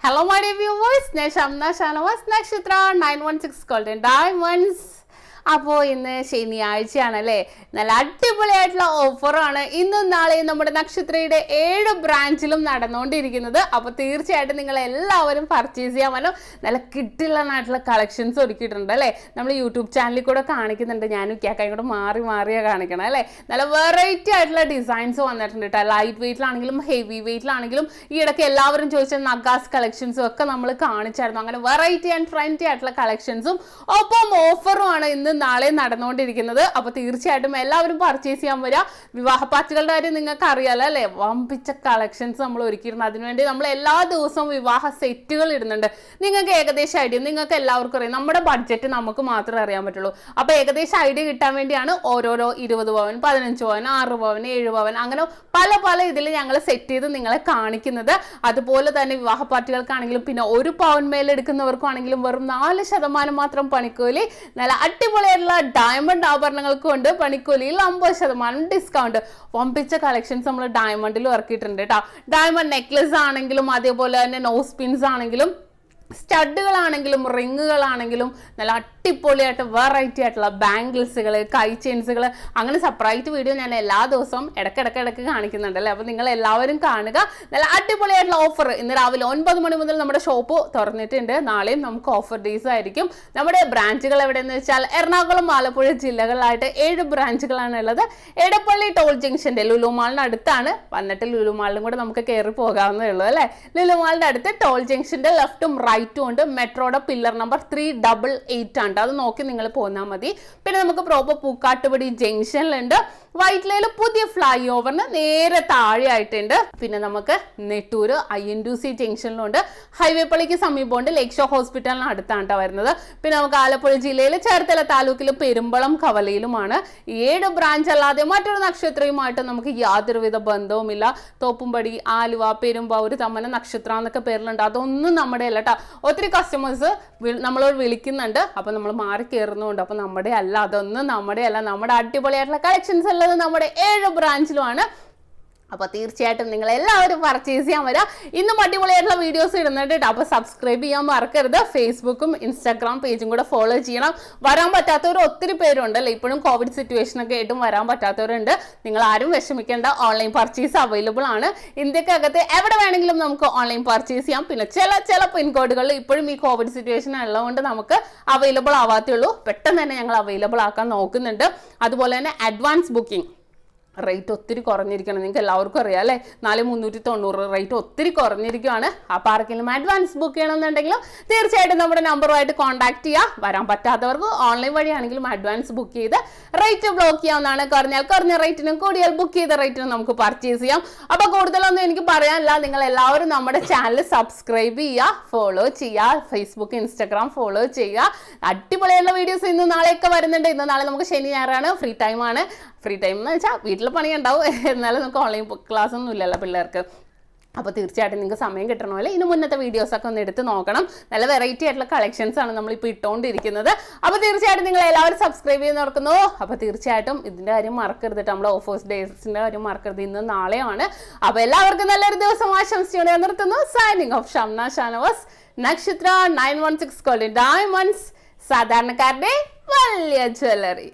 Hello my dear viewers, SHAMNA Nakshathra 916 Golden Diamonds. അപ്പോൾ ഇന്ന് ശനിയാഴ്ചയാണല്ലേ, നല്ല അടിപൊളിയായിട്ടുള്ള ഓഫറാണ് ഇന്നും നാളെയും നമ്മുടെ നക്ഷത്രയുടെ 7 ബ്രാഞ്ചിലും നടന്നുകൊണ്ടിരിക്കുന്നത്. അപ്പോൾ തീർച്ചയായിട്ടും നിങ്ങൾ എല്ലാവരും പർച്ചേസ് ചെയ്യാൻ പറ്റും. നല്ല കിട്ടില്ലായിട്ടുള്ള കളക്ഷൻസ് ഒരുക്കിയിട്ടുണ്ട് അല്ലേ. നമ്മൾ യൂട്യൂബ് ചാനലിൽ കൂടെ കാണിക്കുന്നുണ്ട്, ഞാനും കേക്കായും കൂടെ മാറിയാ കാണിക്കണം അല്ലേ. നല്ല വെറൈറ്റി ആയിട്ടുള്ള ഡിസൈൻസ് വന്നിട്ടുണ്ട് കേട്ടോ. ലൈറ്റ് വെയിറ്റിലാണെങ്കിലും ഹെവി വെയിറ്റിലാണെങ്കിലും ഈ ഇടയ്ക്ക് എല്ലാവരും ചോദിച്ച നഗാസ് കളക്ഷൻസും ഒക്കെ നമ്മൾ കാണിച്ചായിരുന്നു. അങ്ങനെ വെറൈറ്റി ആൻഡ് ട്രെൻഡി ആയിട്ടുള്ള കളക്ഷൻസും ഒപ്പം ഓഫറുമാണ് ഇന്ന് നാളെ നടന്നുകൊണ്ടിരിക്കുന്നത്. അപ്പോൾ തീർച്ചയായിട്ടും എല്ലാവരും പർച്ചേസ് ചെയ്യാൻ വരിക. വിവാഹ പാർട്ടികളുടെ കാര്യം നിങ്ങൾക്ക് അറിയാലോ അല്ലേ, വമ്പിച്ച കളക്ഷൻസ് നമ്മൾ ഒരുക്കിയിരുന്നു. അതിനുവേണ്ടി നമ്മൾ എല്ലാ ദിവസവും വിവാഹ സെറ്റുകൾ ഇടുന്നുണ്ട്. നിങ്ങൾക്ക് ഏകദേശം ഐഡിയ നിങ്ങൾക്ക് എല്ലാവർക്കും അറിയാം, നമ്മുടെ ബഡ്ജറ്റ് നമുക്ക് മാത്രമേ അറിയാൻ പറ്റുള്ളൂ. അപ്പോൾ ഏകദേശം ഐഡിയ കിട്ടാൻ വേണ്ടിയാണ് ഓരോരോ 20 പവൻ 15 പവൻ 6 പവൻ 7 പവൻ അങ്ങനെ പല ഇതിൽ ഞങ്ങൾ സെറ്റ് ചെയ്ത് നിങ്ങളെ കാണിക്കുന്നത്. അതുപോലെ തന്നെ വിവാഹ പാർട്ടികൾക്കാണെങ്കിലും പിന്നെ 1 പവൻ മേലെടുക്കുന്നവർക്കാണെങ്കിലും വെറും 4% മാത്രം പണിക്കൂലി. നല്ല അടിപൊളിയായിട്ടുള്ള ഡയമണ്ട് ആഭരണങ്ങൾക്ക് കൊണ്ട് പണിക്കൂലിയിൽ 50% ഡിസ്കൗണ്ട്. വമ്പിച്ച കളക്ഷൻസ് നമ്മൾ ഡയമണ്ടിൽ ഇറക്കിയിട്ടുണ്ട് കേട്ടോ. ഡയമണ്ട് നെക്ലസ് ആണെങ്കിലും അതേപോലെ തന്നെ നോസ് പിൻസ് ആണെങ്കിലും സ്റ്റഡുകളാണെങ്കിലും റിങ്ങുകളാണെങ്കിലും നല്ല അടിപൊളിയായിട്ട് വെറൈറ്റി ആയിട്ടുള്ള ബാംഗിൾസുകൾ, കൈ ചെയിൻസുകൾ, അങ്ങനെ സെപ്പറേറ്റ് വീഡിയോ ഞാൻ എല്ലാ ദിവസവും ഇടയ്ക്ക് കാണിക്കുന്നുണ്ട് അല്ലേ. അപ്പോൾ നിങ്ങൾ എല്ലാവരും കാണുക. നല്ല അടിപൊളിയായിട്ടുള്ള ഓഫർ ഇന്ന് രാവിലെ 9 മണി മുതൽ നമ്മുടെ ഷോപ്പ് തുറന്നിട്ടുണ്ട്. നാളെയും നമുക്ക് ഓഫർ ഡേയ്സ് ആയിരിക്കും. നമ്മുടെ ബ്രാഞ്ചുകൾ എവിടെയെന്ന് വെച്ചാൽ എറണാകുളം ആലപ്പുഴ ജില്ലകളിലായിട്ട് 7 ബ്രാഞ്ചുകളാണ് ഉള്ളത്. എടപ്പള്ളി ടോൾ ജംഗ്ഷൻ്റെ ലുലു മാളിന് അടുത്താണ്. വന്നിട്ട് ലുലു മാളിലും കൂടെ നമുക്ക് കയറി പോകാവുന്നേ ഉള്ളൂ അല്ലേ. ലുലു മാളിൻ്റെ അടുത്ത് ടോൾ ജംഗ്ഷൻ്റെ ലെഫ്റ്റും റൈറ്റും ഉണ്ട്. മെട്രോയുടെ പില്ലർ നമ്പർ 388 ആണ്. അത് നോക്കി നിങ്ങൾ പോന്നാൽ മതി. പിന്നെ നമുക്ക് പ്രോപ്പർ പൂക്കാട്ടുപടി ജംഗ്ഷനിലുണ്ട്. വൈറ്റ്ലയിൽ പുതിയ ഫ്ലൈ ഓവറിന് നേരെ താഴെ ആയിട്ടുണ്ട്. പിന്നെ നമുക്ക് നെട്ടൂര് INTC ജംഗ്ഷനിലുണ്ട്. ഹൈവേ പള്ളിക്ക് സമീപമുണ്ട്. ലേക്ക് ഷോ ഹോസ്പിറ്റലിന് അടുത്താണ് വരുന്നത്. പിന്നെ നമുക്ക് ആലപ്പുഴ ജില്ലയിൽ ചേർത്തല താലൂക്കിൽ പെരുമ്പളം കവലയിലുമാണ്. 7 ബ്രാഞ്ച് അല്ലാതെ മറ്റൊരു നക്ഷത്രയുമായിട്ട് നമുക്ക് യാതൊരുവിധ ബന്ധവുമില്ല. തോപ്പുംപടി, ആലുവ, പെരുമ്പാവൂർ, തമ്മന, നക്ഷത്ര എന്നൊക്കെ പേരിലുണ്ട്. അതൊന്നും നമ്മുടെ അല്ല കേട്ടോ. ഒത്തിരി കസ്റ്റമേഴ്സ് നമ്മളോട് വിളിക്കുന്നുണ്ട്. അപ്പം നമ്മൾ മാറി കയറുന്നുണ്ട്. അപ്പം നമ്മുടെ അല്ല, അതൊന്നും നമ്മുടെ അല്ല. നമ്മുടെ അടിപൊളിയായിട്ടുള്ള കളക്ഷൻസ് ഉള്ളത് നമ്മുടെ 7 ബ്രാഞ്ചിലുമാണ്. അപ്പോൾ തീർച്ചയായിട്ടും നിങ്ങൾ എല്ലാവരും പർച്ചേസ് ചെയ്യാൻ വരാം. ഇന്നും അടിപൊളിയായിട്ടുള്ള വീഡിയോസ് ഇടുന്നുണ്ട് കേട്ടോ. അപ്പോൾ സബ്സ്ക്രൈബ് ചെയ്യാൻ മറക്കരുത്. ഫേസ്ബുക്കും ഇൻസ്റ്റാഗ്രാം പേജും കൂടെ ഫോളോ ചെയ്യണം. വരാൻ പറ്റാത്തവർ ഒത്തിരി പേരുണ്ട് അല്ലേ. ഇപ്പോഴും കോവിഡ് സിറ്റുവേഷനൊക്കെ ആയിട്ടും വരാൻ പറ്റാത്തവരുണ്ട്. നിങ്ങൾ ആരും വിഷമിക്കേണ്ട. ഓൺലൈൻ പർച്ചേസ് അവൈലബിൾ ആണ്. ഇന്ത്യക്കകത്ത് എവിടെ വേണമെങ്കിലും നമുക്ക് ഓൺലൈൻ പർച്ചേസ് ചെയ്യാം. പിന്നെ ചില പിൻകോഡുകളിൽ ഇപ്പോഴും ഈ കോവിഡ് സിറ്റുവേഷൻ ഉള്ളതുകൊണ്ട് നമുക്ക് അവൈലബിൾ ആവാത്തേ ഉള്ളൂ. പെട്ടെന്ന് തന്നെ ഞങ്ങൾ അവൈലബിൾ ആക്കാൻ നോക്കുന്നുണ്ട്. അതുപോലെ തന്നെ അഡ്വാൻസ് ബുക്കിംഗ് റേറ്റ് ഒത്തിരി കുറഞ്ഞിരിക്കണം. നിങ്ങൾക്ക് എല്ലാവർക്കും അറിയാം അല്ലേ. 4390 റേറ്റ് ഒത്തിരി കുറഞ്ഞിരിക്കുകയാണ്. അപ്പോൾ ആർക്കെങ്കിലും അഡ്വാൻസ് ബുക്ക് ചെയ്യണമെന്നുണ്ടെങ്കിലും തീർച്ചയായിട്ടും നമ്മുടെ നമ്പറുമായിട്ട് കോൺടാക്ട് ചെയ്യുക. വരാൻ പറ്റാത്തവർക്ക് ഓൺലൈൻ വഴിയാണെങ്കിലും അഡ്വാൻസ് ബുക്ക് ചെയ്ത് റേറ്റ് ബ്ലോക്ക് ചെയ്യാവുന്നതാണ്. കുറഞ്ഞ റേറ്റിനും കൂടിയാൽ ബുക്ക് ചെയ്ത റേറ്റിനും നമുക്ക് പർച്ചേസ് ചെയ്യാം. അപ്പോൾ കൂടുതലൊന്നും എനിക്ക് പറയാനില്ല. നിങ്ങൾ എല്ലാവരും നമ്മുടെ ചാനൽ സബ്സ്ക്രൈബ് ചെയ്യുക, ഫോളോ ചെയ്യുക, ഫേസ്ബുക്ക് ഇൻസ്റ്റാഗ്രാം ഫോളോ ചെയ്യുക. അടിപൊളിയുള്ള വീഡിയോസ് ഇന്ന് നാളെയൊക്കെ വരുന്നുണ്ട്. ഇന്ന് നാളെ നമുക്ക് ശനി ഞായറാണ്, ഫ്രീ ടൈമാണ്. ഫ്രീ ടൈം എന്ന് വെച്ചാൽ വീട്ടിൽ പണിയുണ്ടാവും, എന്നാലും നമുക്ക് ഓൺലൈൻ ക്ലാസ് ഒന്നും ഇല്ലല്ലോ പിള്ളേർക്ക്. അപ്പോൾ തീർച്ചയായിട്ടും നിങ്ങൾക്ക് സമയം കിട്ടണമല്ലോ. ഇതിന് മുന്നത്തെ വീഡിയോസൊക്കെ ഒന്ന് എടുത്ത് നോക്കണം. നല്ല വെറൈറ്റി ആയിട്ടുള്ള കളക്ഷൻസ് ആണ് നമ്മളിപ്പോൾ ഇട്ടുകൊണ്ടിരിക്കുന്നത്. അപ്പോൾ തീർച്ചയായിട്ടും നിങ്ങൾ എല്ലാവരും സബ്സ്ക്രൈബ് ചെയ്ത് നോക്കുന്നു. അപ്പോൾ തീർച്ചയായിട്ടും ഇതിൻ്റെ കാര്യം മറക്കരുത്. നമ്മുടെ ഓഫേഴ്സ് ഡേയ്സിൻ്റെ കാര്യം മറക്കരുത്. ഇന്ന് നാളെയാണ്. അപ്പോൾ എല്ലാവർക്കും നല്ലൊരു ദിവസം ആശംസിച്ചുകൊണ്ട് ഞാൻ നിർത്തുന്നു. സൈനിങ് ഓഫ് ഷംന ഷാനവാസ്, നക്ഷത്ര 916 ഗോൾഡൻ ഡയമണ്ട്സ്, സാധാരണക്കാരുടെ വലിയ ജ്വല്ലറി.